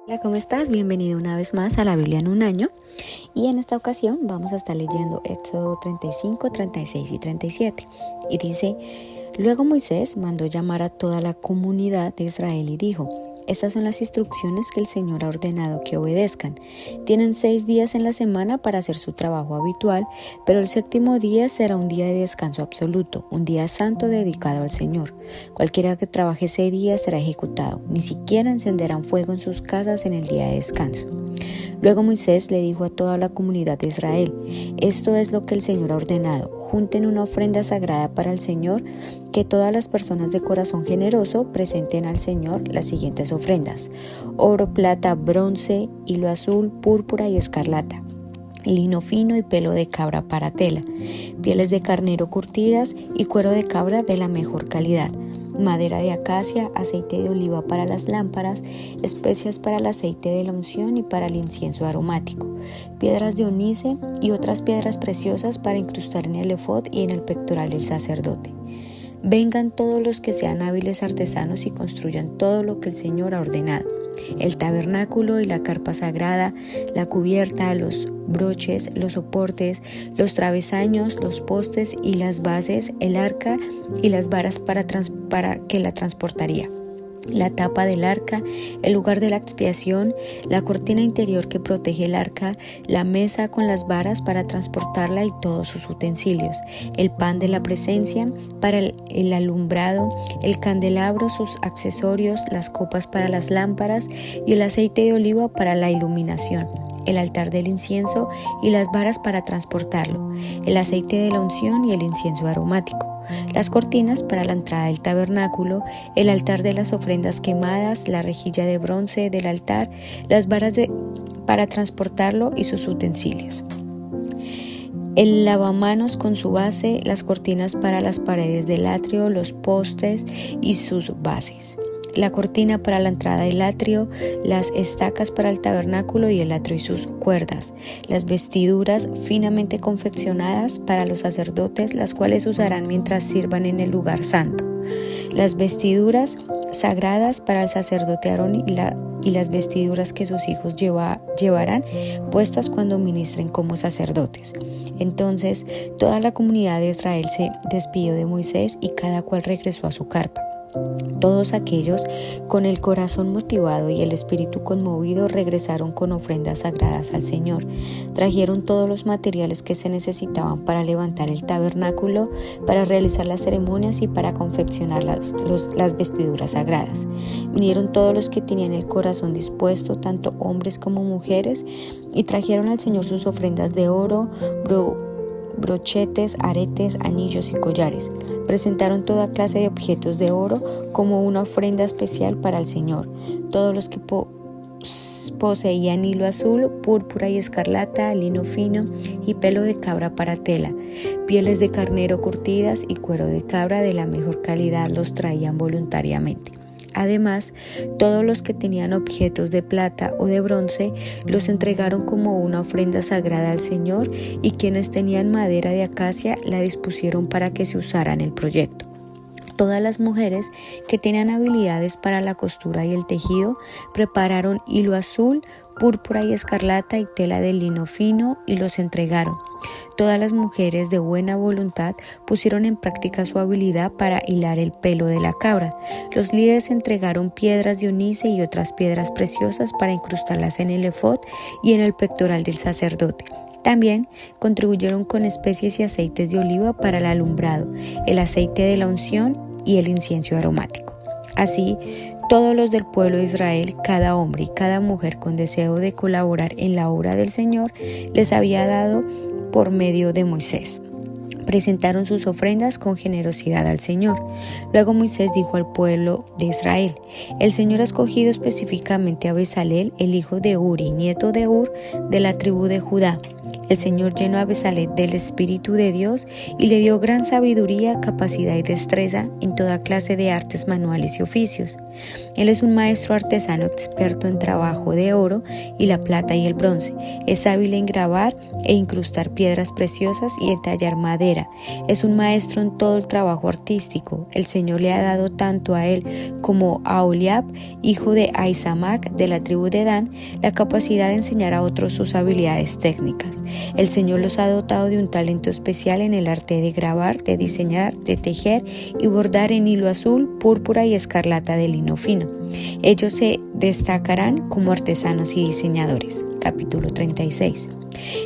Hola, ¿cómo estás? Bienvenido una vez más a la Biblia en un año. Y en esta ocasión vamos a estar leyendo Éxodo 35, 36 y 37. Y dice: Luego Moisés mandó llamar a toda la comunidad de Israel y dijo: Estas son las instrucciones que el Señor ha ordenado que obedezcan. Tienen 6 días en la semana para hacer su trabajo habitual, pero el séptimo día será un día de descanso absoluto, un día santo dedicado al Señor. Cualquiera que trabaje ese día será ejecutado. Ni siquiera encenderán fuego en sus casas en el día de descanso. Luego Moisés le dijo a toda la comunidad de Israel: Esto es lo que el Señor ha ordenado. Junten una ofrenda sagrada para el Señor, que todas las personas de corazón generoso presenten al Señor las siguientes ofrendas: oro, plata, bronce, hilo azul, púrpura y escarlata, lino fino y pelo de cabra para tela, pieles de carnero curtidas y cuero de cabra de la mejor calidad, madera de acacia, aceite de oliva para las lámparas, especias para el aceite de la unción y para el incienso aromático, piedras de ónice y otras piedras preciosas para incrustar en el efod y en el pectoral del sacerdote. Vengan todos los que sean hábiles artesanos y construyan todo lo que el Señor ha ordenado: el tabernáculo y la carpa sagrada, la cubierta, los broches, los soportes, los travesaños, los postes y las bases, el arca y las varas para que la transportaría, la tapa del arca, el lugar de la expiación, la cortina interior que protege el arca, la mesa con las varas para transportarla y todos sus utensilios, el pan de la presencia para el alumbrado, el candelabro, sus accesorios, las copas para las lámparas y el aceite de oliva para la iluminación, el altar del incienso y las varas para transportarlo, el aceite de la unción y el incienso aromático, las cortinas para la entrada del tabernáculo, el altar de las ofrendas quemadas, la rejilla de bronce del altar, las varas para transportarlo y sus utensilios, el lavamanos con su base, las cortinas para las paredes del atrio, los postes y sus bases, la cortina para la entrada del atrio, las estacas para el tabernáculo y el atrio y sus cuerdas, las vestiduras finamente confeccionadas para los sacerdotes, las cuales usarán mientras sirvan en el lugar santo, las vestiduras sagradas para el sacerdote Aarón y las vestiduras que sus hijos llevarán puestas cuando ministren como sacerdotes. Entonces toda la comunidad de Israel se despidió de Moisés y cada cual regresó a su carpa. Todos aquellos con el corazón motivado y el espíritu conmovido regresaron con ofrendas sagradas al Señor. Trajeron todos los materiales que se necesitaban para levantar el tabernáculo, para realizar las ceremonias y para confeccionar las vestiduras sagradas. Vinieron todos los que tenían el corazón dispuesto, tanto hombres como mujeres, y trajeron al Señor sus ofrendas de oro, brochetes, aretes, anillos y collares. Presentaron toda clase de objetos de oro como una ofrenda especial para el Señor. Todos los que poseían hilo azul, púrpura y escarlata, lino fino y pelo de cabra para tela, pieles de carnero curtidas y cuero de cabra de la mejor calidad los traían voluntariamente. Además, todos los que tenían objetos de plata o de bronce los entregaron como una ofrenda sagrada al Señor, y quienes tenían madera de acacia la dispusieron para que se usara en el proyecto. Todas las mujeres que tenían habilidades para la costura y el tejido prepararon hilo azul, púrpura y escarlata y tela de lino fino y los entregaron. Todas las mujeres de buena voluntad pusieron en práctica su habilidad para hilar el pelo de la cabra. Los líderes entregaron piedras de ónice y otras piedras preciosas para incrustarlas en el efod y en el pectoral del sacerdote. También contribuyeron con especies y aceites de oliva para el alumbrado, el aceite de la unción y el incienso aromático. Así, todos los del pueblo de Israel, cada hombre y cada mujer con deseo de colaborar en la obra del Señor, les había dado por medio de Moisés. Presentaron sus ofrendas con generosidad al Señor. Luego Moisés dijo al pueblo de Israel: El Señor ha escogido específicamente a Bezalel, el hijo de Uri, nieto de Ur, de la tribu de Judá. El Señor llenó a Bezalel del Espíritu de Dios y le dio gran sabiduría, capacidad y destreza en toda clase de artes manuales y oficios. Él es un maestro artesano experto en trabajo de oro y la plata y el bronce. Es hábil en grabar e incrustar piedras preciosas y en tallar madera madera. Es un maestro en todo el trabajo artístico. El Señor le ha dado tanto a él como a Aholiab, hijo de Ahisamac de la tribu de Dan, la capacidad de enseñar a otros sus habilidades técnicas. El Señor los ha dotado de un talento especial en el arte de grabar, de diseñar, de tejer y bordar en hilo azul, púrpura y escarlata de lino fino. Ellos se destacarán como artesanos y diseñadores. Capítulo 36.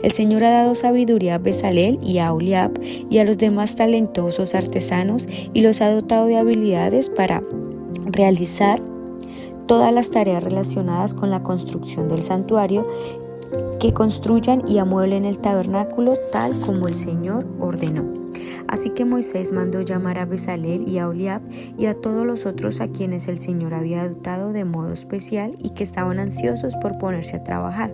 El Señor ha dado sabiduría a Bezalel y a Aholiab y a los demás talentosos artesanos y los ha dotado de habilidades para realizar todas las tareas relacionadas con la construcción del santuario, que construyan y amueblen el tabernáculo tal como el Señor ordenó. Así que Moisés mandó llamar a Bezalel y a Aholiab y a todos los otros a quienes el Señor había dotado de modo especial y que estaban ansiosos por ponerse a trabajar.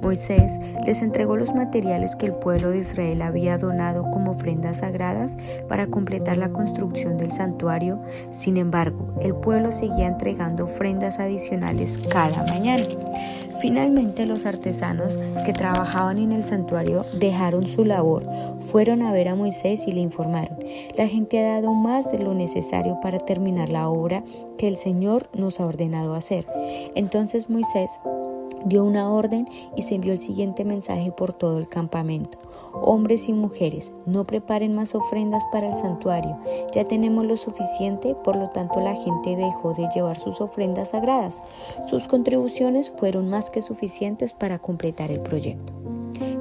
Moisés les entregó los materiales que el pueblo de Israel había donado como ofrendas sagradas para completar la construcción del santuario. Sin embargo, el pueblo seguía entregando ofrendas adicionales cada mañana. Finalmente, los artesanos que trabajaban en el santuario dejaron su labor, fueron a ver a Moisés y le informaron: la gente ha dado más de lo necesario para terminar la obra que el Señor nos ha ordenado hacer. Entonces Moisés dio una orden y se envió el siguiente mensaje por todo el campamento: hombres y mujeres, no preparen más ofrendas para el santuario, ya tenemos lo suficiente. Por lo tanto, la gente dejó de llevar sus ofrendas sagradas. Sus contribuciones fueron más que suficientes para completar el proyecto.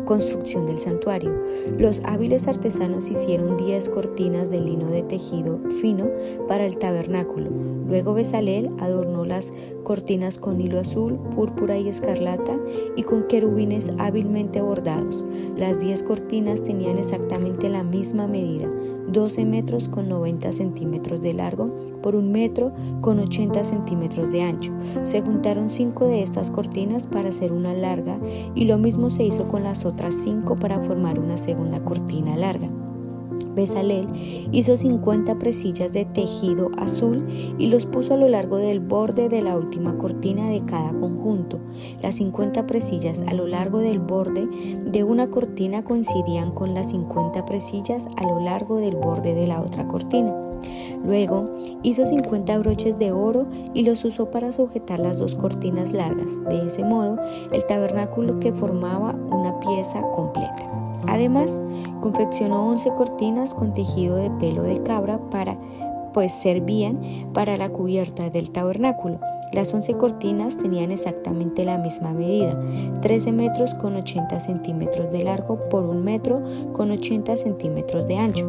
Construcción del santuario. Los hábiles artesanos hicieron 10 cortinas de lino de tejido fino para el tabernáculo. Luego Bezalel adornó las cortinas con hilo azul, púrpura y escarlata y con querubines hábilmente bordados. Las 10 cortinas tenían exactamente la misma medida: 12 metros con 90 centímetros de largo por 1 metro con 80 centímetros de ancho. Se juntaron 5 de estas cortinas para hacer una larga y lo mismo se hizo con las otras 5 para formar una segunda cortina larga. Bezalel hizo 50 presillas de tejido azul y los puso a lo largo del borde de la última cortina de cada conjunto. Las 50 presillas a lo largo del borde de una cortina coincidían con las 50 presillas a lo largo del borde de la otra cortina. Luego hizo 50 broches de oro y los usó para sujetar las 2 cortinas largas. De ese modo, el tabernáculo que formaba una pieza completa. Además, confeccionó 11 cortinas con tejido de pelo de cabra pues servían para la cubierta del tabernáculo. Las 11 cortinas tenían exactamente la misma medida: 13 metros con 80 centímetros de largo por 1 metro con 80 centímetros de ancho.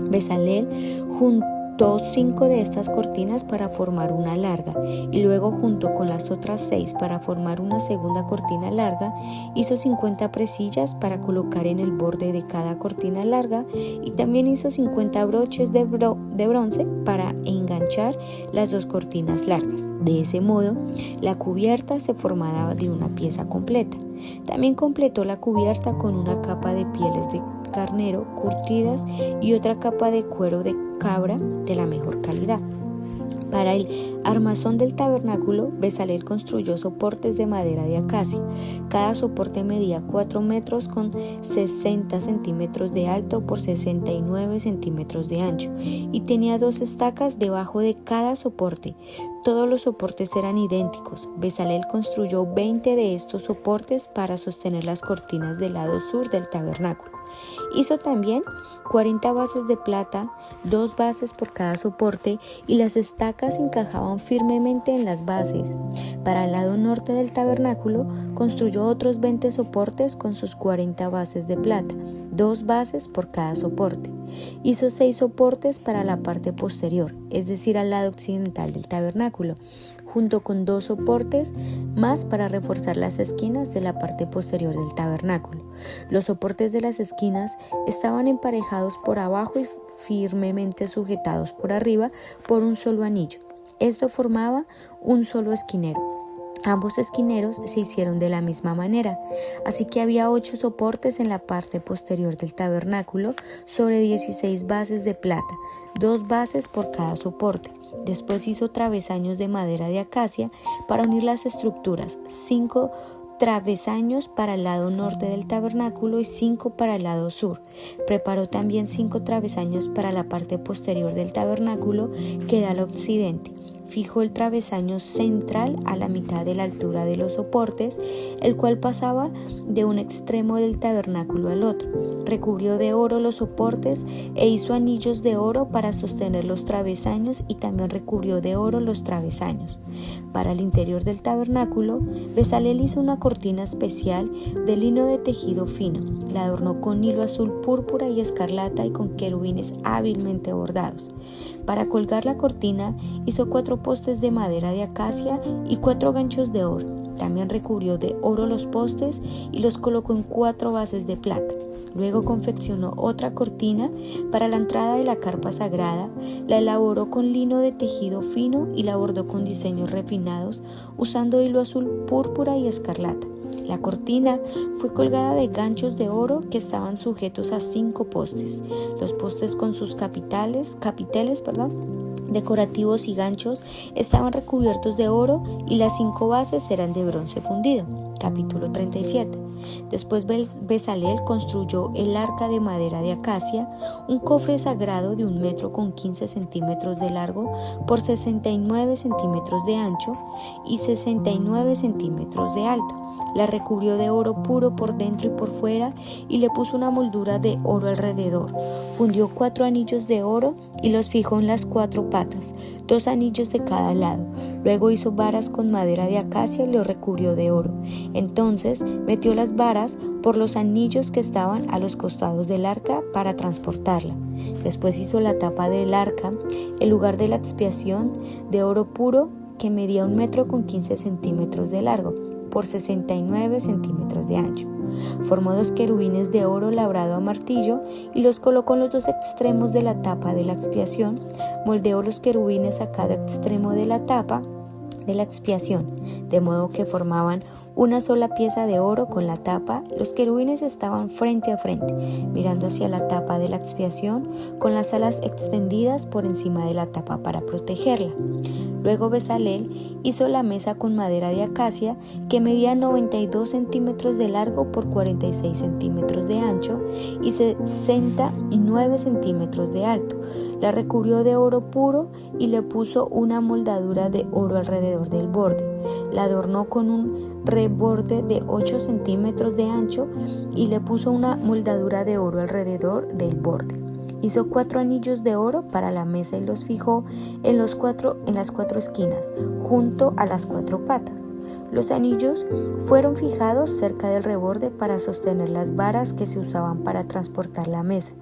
Bezalel juntó 5 de estas cortinas para formar una larga y luego, junto con las otras 6 para formar una segunda cortina larga, hizo 50 presillas para colocar en el borde de cada cortina larga y también hizo 50 broches de bronce para enganchar las 2 cortinas largas. De ese modo, la cubierta se formaba de una pieza completa. También completó la cubierta con una capa de pieles de carnero curtidas y otra capa de cuero de cabra de la mejor calidad. Para el armazón del tabernáculo, Bezalel construyó soportes de madera de acacia. Cada soporte medía 4 metros con 60 centímetros de alto por 69 centímetros de ancho y tenía 2 estacas debajo de cada soporte. Todos los soportes eran idénticos. Bezalel construyó 20 de estos soportes para sostener las cortinas del lado sur del tabernáculo. Hizo también 40 bases de plata, 2 bases por cada soporte, y las estacas encajaban firmemente en las bases. Para el lado norte del tabernáculo construyó otros 20 soportes con sus 40 bases de plata, 2 bases por cada soporte. Hizo 6 soportes para la parte posterior, es decir, al lado occidental del tabernáculo, junto con 2 soportes más para reforzar las esquinas de la parte posterior del tabernáculo. Los soportes de las esquinas estaban emparejados por abajo y firmemente sujetados por arriba por un solo anillo. Esto formaba un solo esquinero. Ambos esquineros se hicieron de la misma manera, así que había 8 soportes en la parte posterior del tabernáculo sobre 16 bases de plata, 2 bases por cada soporte. Después hizo travesaños de madera de acacia para unir las estructuras, 5 travesaños para el lado norte del tabernáculo y 5 para el lado sur. Preparó también 5 travesaños para la parte posterior del tabernáculo que da al occidente. Fijó el travesaño central a la mitad de la altura de los soportes, el cual pasaba de un extremo del tabernáculo al otro. Recubrió de oro los soportes e hizo anillos de oro para sostener los travesaños, y también recubrió de oro los travesaños. Para el interior del tabernáculo, Bezalel hizo una cortina especial de lino de tejido fino. La adornó con hilo azul, púrpura y escarlata y con querubines hábilmente bordados. Para colgar la cortina hizo 4 postes de madera de acacia y 4 ganchos de oro. También recubrió de oro los postes y los colocó en 4 bases de plata. Luego confeccionó otra cortina para la entrada de la carpa sagrada, la elaboró con lino de tejido fino y la bordó con diseños refinados, usando hilo azul, púrpura y escarlata. La cortina fue colgada de ganchos de oro que estaban sujetos a 5 postes. Los postes con sus capiteles, decorativos y ganchos estaban recubiertos de oro, y las 5 bases eran de bronce fundido. Capítulo 37. Después Bezalel construyó el arca de madera de acacia, un cofre sagrado de 1 metro con 15 centímetros de largo por 69 centímetros de ancho y 69 centímetros de alto. La recubrió de oro puro por dentro y por fuera y le puso una moldura de oro alrededor. Fundió 4 anillos de oro y los fijó en las 4 patas, 2 anillos de cada lado. Luego hizo varas con madera de acacia y los recubrió de oro. Entonces metió las varas por los anillos que estaban a los costados del arca para transportarla. Después hizo la tapa del arca, el lugar de la expiación, de oro puro que medía 1 metro con 15 centímetros de largo por 69 centímetros de ancho. Formó 2 querubines de oro labrado a martillo y los colocó en los 2 extremos de la tapa de la expiación. Moldeó los querubines a cada extremo de la tapa de la expiación, de modo que formaban una sola pieza de oro con la tapa. Los querubines estaban frente a frente, mirando hacia la tapa de la expiación, con las alas extendidas por encima de la tapa para protegerla. Luego Bezalel hizo la mesa con madera de acacia que medía 92 centímetros de largo por 46 centímetros de ancho y 69 centímetros de alto. La recubrió de oro puro y le puso una moldadura de oro alrededor del borde. La adornó con un reborde de 8 centímetros de ancho y le puso una moldadura de oro alrededor del borde. Hizo 4 anillos de oro para la mesa y los fijó en las 4 esquinas, junto a las 4 patas. Los anillos fueron fijados cerca del reborde para sostener las varas que se usaban para transportar la mesa.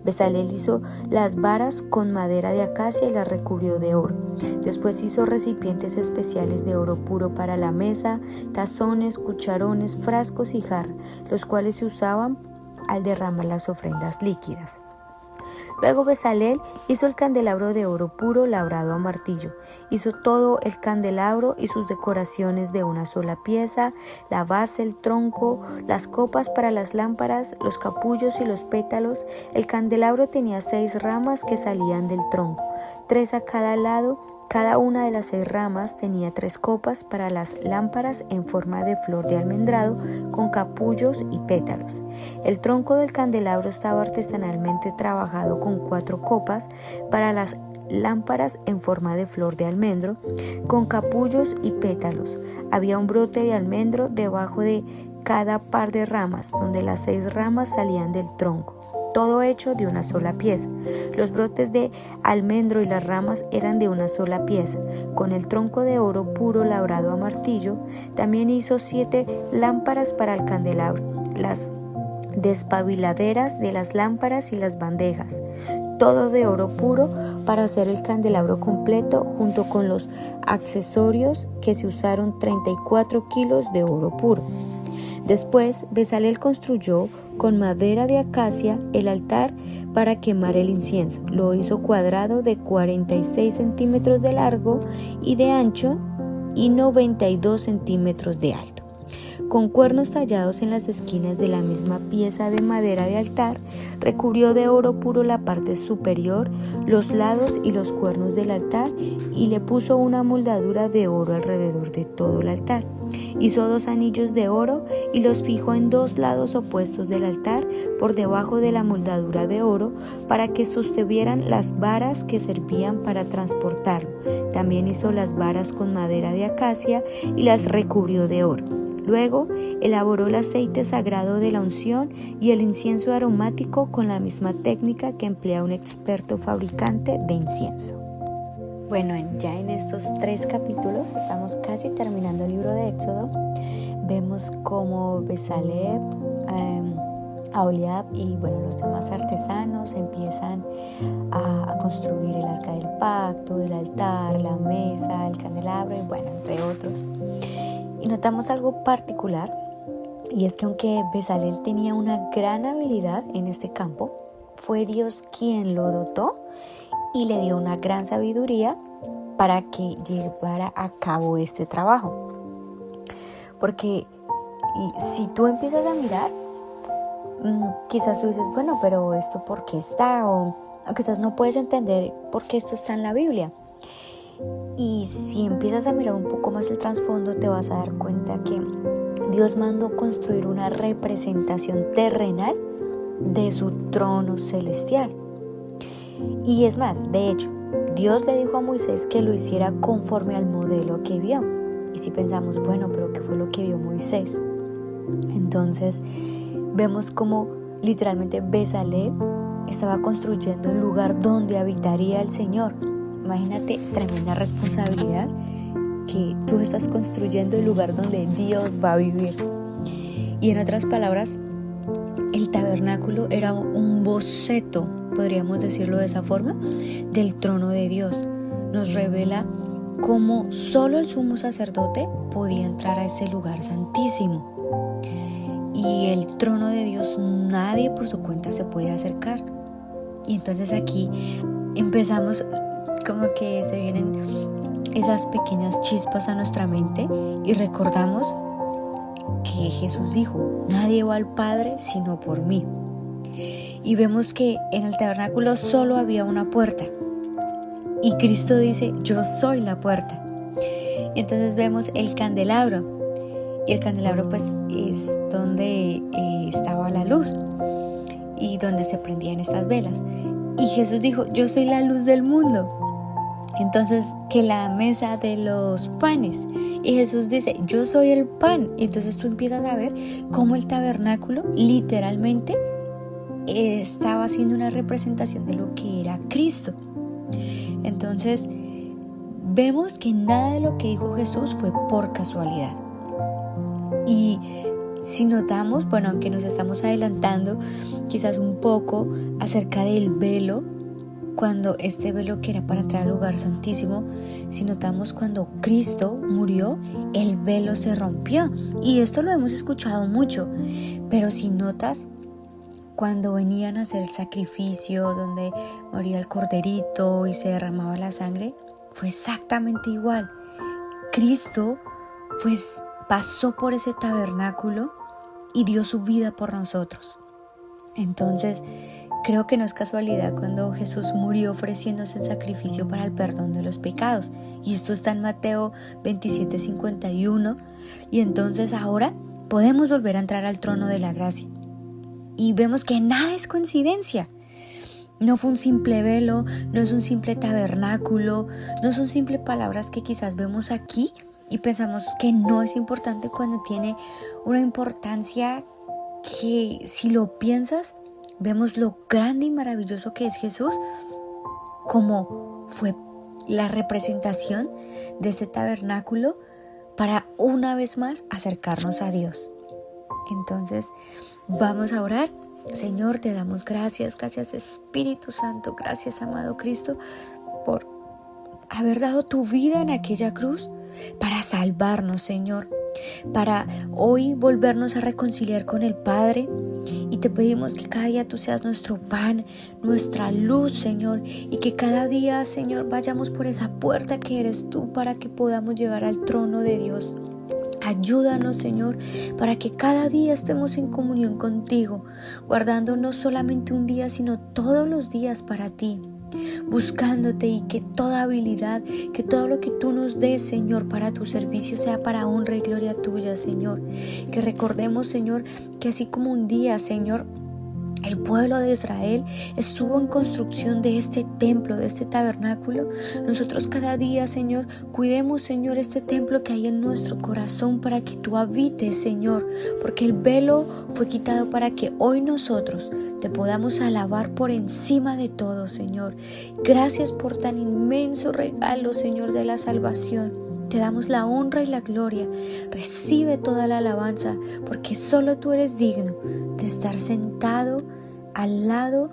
Bezalel hizo las varas con madera de acacia y las recubrió de oro. Después hizo recipientes especiales de oro puro para la mesa, tazones, cucharones, frascos y jarra, los cuales se usaban al derramar las ofrendas líquidas. Luego Bezalel hizo el candelabro de oro puro labrado a martillo. Hizo todo el candelabro y sus decoraciones de una sola pieza, la base, el tronco, las copas para las lámparas, los capullos y los pétalos. El candelabro tenía 6 ramas que salían del tronco, 3 a cada lado. Cada una de las 6 ramas tenía 3 copas para las lámparas en forma de flor de almendrado con capullos y pétalos. El tronco del candelabro estaba artesanalmente trabajado con 4 copas para las lámparas en forma de flor de almendro con capullos y pétalos. Había un brote de almendro debajo de cada par de ramas, donde las 6 ramas salían del tronco, todo hecho de una sola pieza. Los brotes de almendro y las ramas eran de una sola pieza. Con el tronco de oro puro labrado a martillo, también hizo 7 lámparas para el candelabro, las despabiladeras de las lámparas y las bandejas, todo de oro puro para hacer el candelabro completo, junto con los accesorios que se usaron 34 kilos de oro puro. Después, Bezalel construyó con madera de acacia el altar para quemar el incienso. Lo hizo cuadrado de 46 centímetros de largo y de ancho y 92 centímetros de alto, con cuernos tallados en las esquinas de la misma pieza de madera de altar. Recubrió de oro puro la parte superior, los lados y los cuernos del altar y le puso una moldadura de oro alrededor de todo el altar. Hizo 2 anillos de oro y los fijó en 2 lados opuestos del altar, por debajo de la moldadura de oro, para que sostuvieran las varas que servían para transportarlo. También hizo las varas con madera de acacia y las recubrió de oro. Luego elaboró el aceite sagrado de la unción y el incienso aromático con la misma técnica que emplea un experto fabricante de incienso. Bueno, ya en estos 3 capítulos estamos casi terminando el libro de Éxodo. Vemos cómo Bezalel, Aholiab y los demás artesanos empiezan a construir el arca del pacto, el altar, la mesa, el candelabro y entre otros. Y notamos algo particular, y es que aunque Bezalel tenía una gran habilidad en este campo, fue Dios quien lo dotó y le dio una gran sabiduría para que llevara a cabo este trabajo. Porque si tú empiezas a mirar, quizás tú dices, pero ¿esto por qué está? O quizás no puedes entender por qué esto está en la Biblia. Y si empiezas a mirar un poco más el trasfondo, te vas a dar cuenta que Dios mandó construir una representación terrenal de su trono celestial. Y es más, de hecho, Dios le dijo a Moisés que lo hiciera conforme al modelo que vio. Y si pensamos, pero ¿qué fue lo que vio Moisés? Entonces, vemos como literalmente Bezalel estaba construyendo un lugar donde habitaría el Señor. Imagínate, tremenda responsabilidad, que tú estás construyendo el lugar donde Dios va a vivir. Y en otras palabras, el tabernáculo era un boceto, podríamos decirlo de esa forma, del trono de Dios. Nos revela cómo solo el sumo sacerdote podía entrar a ese lugar santísimo. Y el trono de Dios nadie por su cuenta se puede acercar. Y entonces aquí empezamos como que se vienen esas pequeñas chispas a nuestra mente y recordamos que Jesús dijo, nadie va al Padre sino por mí. Y vemos que en el tabernáculo solo había una puerta y Cristo dice, yo soy la puerta. Y entonces vemos el candelabro, y el candelabro pues es donde estaba la luz y donde se prendían estas velas. Y Jesús dijo, yo soy la luz del mundo. Entonces, que la mesa de los panes. Y Jesús dice, yo soy el pan. Y entonces tú empiezas a ver cómo el tabernáculo literalmente estaba haciendo una representación de lo que era Cristo. Entonces, vemos que nada de lo que dijo Jesús fue por casualidad. Y si notamos, aunque nos estamos adelantando quizás un poco acerca del velo, cuando este velo que era para entrar al lugar santísimo, si notamos cuando Cristo murió, el velo se rompió. Y esto lo hemos escuchado mucho, pero si notas, cuando venían a hacer el sacrificio, donde moría el corderito y se derramaba la sangre, fue exactamente igual. Cristo pasó por ese tabernáculo y dio su vida por nosotros. Entonces, creo que no es casualidad cuando Jesús murió ofreciéndose en sacrificio para el perdón de los pecados. Y esto está en Mateo 27:51. Y entonces ahora podemos volver a entrar al trono de la gracia. Y vemos que nada es coincidencia. No fue un simple velo, no es un simple tabernáculo, no son simples palabras que quizás vemos aquí y pensamos que no es importante cuando tiene una importancia que, si lo piensas, vemos lo grande y maravilloso que es Jesús, como fue la representación de este tabernáculo para una vez más acercarnos a Dios. Entonces, vamos a orar. Señor, te damos gracias Espíritu Santo, gracias amado Cristo por haber dado tu vida en aquella cruz para salvarnos, Señor, para hoy volvernos a reconciliar con el Padre. Y te pedimos que cada día tú seas nuestro pan, nuestra luz, Señor, y que cada día, Señor, vayamos por esa puerta que eres tú para que podamos llegar al trono de Dios. Ayúdanos, Señor, para que cada día estemos en comunión contigo, guardando no solamente un día, sino todos los días para ti. buscándote, y que toda habilidad, que todo lo que tú nos des, Señor, para tu servicio sea para honra y gloria tuya, Señor. Que recordemos, Señor, que así como un día, Señor, el pueblo de Israel estuvo en construcción de este templo, de este tabernáculo, nosotros cada día, Señor, cuidemos, Señor, este templo que hay en nuestro corazón para que tú habites, Señor, porque el velo fue quitado para que hoy nosotros te podamos alabar por encima de todo, Señor. Gracias por tan inmenso regalo, Señor, de la salvación. Te damos la honra y la gloria. Recibe toda la alabanza, porque solo tú eres digno de estar sentado al lado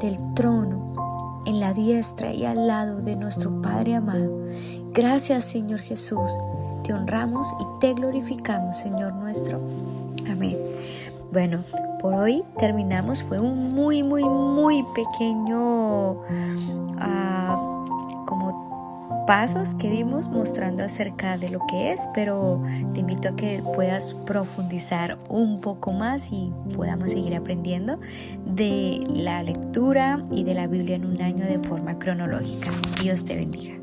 del trono, en la diestra y al lado de nuestro Padre amado. Gracias, Señor Jesús. Te honramos y te glorificamos, Señor nuestro. Amén. Bueno, por hoy terminamos. Fue un muy pequeño como pasos que dimos mostrando acerca de lo que es, pero te invito a que puedas profundizar un poco más y podamos seguir aprendiendo de la lectura y de la Biblia en un año de forma cronológica. Dios te bendiga.